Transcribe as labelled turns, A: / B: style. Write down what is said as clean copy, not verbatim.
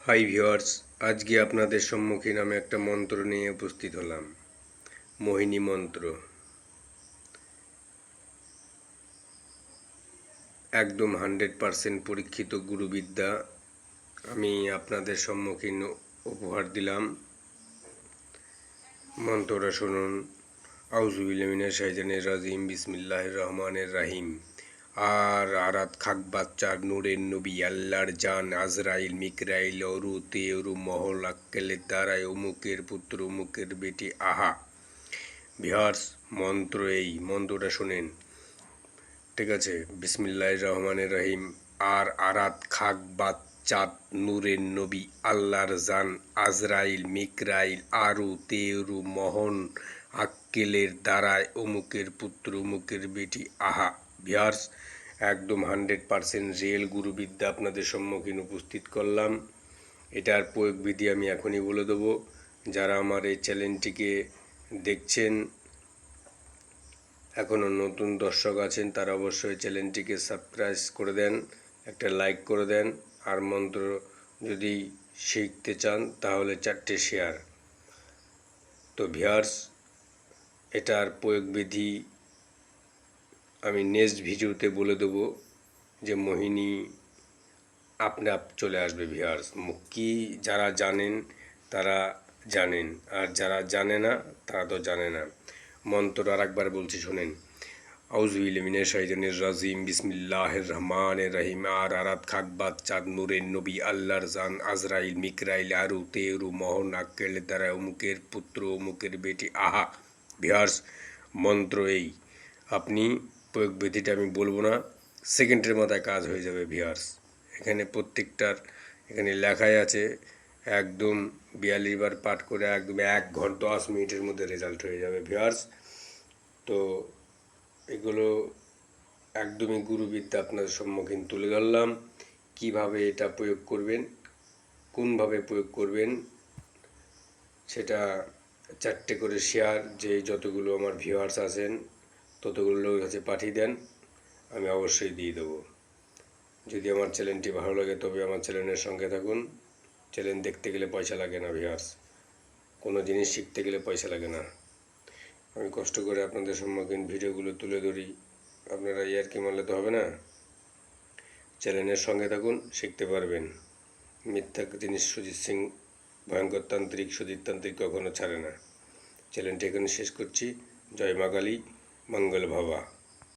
A: Hi viewers, আজকে আপনাদের সম্মুখীন আমি একটা মন্ত্র নিয়ে উপস্থিত হলাম। মোহিনী মন্ত্র। একদম 100% পরীক্ষিত গুরুবিদ্যা আমি আপনাদের সম্মুখীন উপহার দিলাম। মন্ত্রটা শুনুন। আউযুবিল্লাহি মিনাশ শাইতানির রাজিম, বিসমিল্লাহির রহমানির রহিম। আর আরাত খাক বাচ্চার নূরের নবী আল্লাহর জান আজরাইল মিকরাইল অরু তেরু মহল আক্কেলের দ্বারায় অমুকের পুত্র অমুকের বেটি আহা। ভিউয়ার্স, মন্ত্রটা শুনেন, ঠিক আছে? বিসমিল্লাহির রহমানির রহিম। আর আরাত খাক বাচ্চাত নূরের নবী আল্লাহর জান আজরাইল মিকরাইল আরু তেরু মহন আক্কেলের দ্বারায় অমুকের পুত্র অমুকের বেটি আহা। ভিউয়ার্স, একদম 100% রিয়েল গুরুবিদ্যা আপনাদের সম্মুখীন উপস্থিত করলাম। এটার প্রয়োগ বিধি আমি এখনই বলে দেবো। যারা আমার এই চ্যানেলটিকে দেখছেন, এখনও নতুন দর্শক আছেন, তারা অবশ্যই চ্যানেলটিকে সাবস্ক্রাইব করে দেন, একটা লাইক করে দেন। আর মন্ত্র যদি শিখতে চান তাহলে 4টে শেয়ার। তো ভিউয়ার্স, এটার প্রয়োগ বিধি আমি নেক্সট ভিডিওতে বলে দেবো, যে মোহিনী আপনি চলে আসবে। ভিউয়ার্স, কি যারা জানেন তারা জানেন, আর যারা জানে না তারা তো জানে না। মন্ত্র আর একবার বলছি, শোনেন। আউযুবিল্লাহি মিনাশ শাইতানির রাজিম, বিসমিল্লাহির রহমানির রহিম। আর আরাত খাক বাচ্চার নূরের নবী আল্লাহর জান আজরাইল মিকরাইল আরু তেরু মহন আক্কেলের দ্বারা অমুকের পুত্র অমুকের বেটি আহা। ভিউয়ার্স, মন্ত্র এই। আপনি প্রয়োগ বিধিটা আমি বলবো না, সেকেন্ডের মাথায় কাজ হয়ে যাবে। ভিউয়ার্স, এখানে প্রত্যেকটার এখানে লেখাই আছে। একদম 42 বার পাঠ করে একদম 1 ঘন্টা 10 মিনিটের মধ্যে রেজাল্ট হয়ে যাবে। ভিউয়ার্স, তো এগুলো একদমই গুরুবিদ্যা আপনাদের সম্মুখীন তুলে ধরলাম। কিভাবে এটা প্রয়োগ করবেন, কোনভাবে প্রয়োগ করবেন, সেটা 4টে করে শেয়ার, যে যতগুলো আমার ভিউয়ার্স আছেন ততগুলো লোকের কাছে পাঠিয়ে দেন, আমি অবশ্যই দিয়ে দেবো। যদি আমার চ্যানেলটি ভালো লাগে তবে আমার চ্যানেলের সঙ্গে থাকুন। চ্যানেল দেখতে গেলে পয়সা লাগে না ভিউয়ার্স, কোনো জিনিস শিখতে গেলে পয়সা লাগে না। আমি কষ্ট করে আপনাদের সম্মুখীন ভিডিওগুলো তুলে ধরি, আপনারা ইয়ার্কি মারলে তো হবে না। চ্যানেলের সঙ্গে থাকুন, শিখতে পারবেন। মিথ্যা জিনিস সুজিত সিং, ভয়ঙ্কর তান্ত্রিক সুজিত তান্ত্রিক কখনো ছাড়ে না। চ্যানেলটি এখানে শেষ করছি। জয় মা কালী, মঙ্গল ভাবা।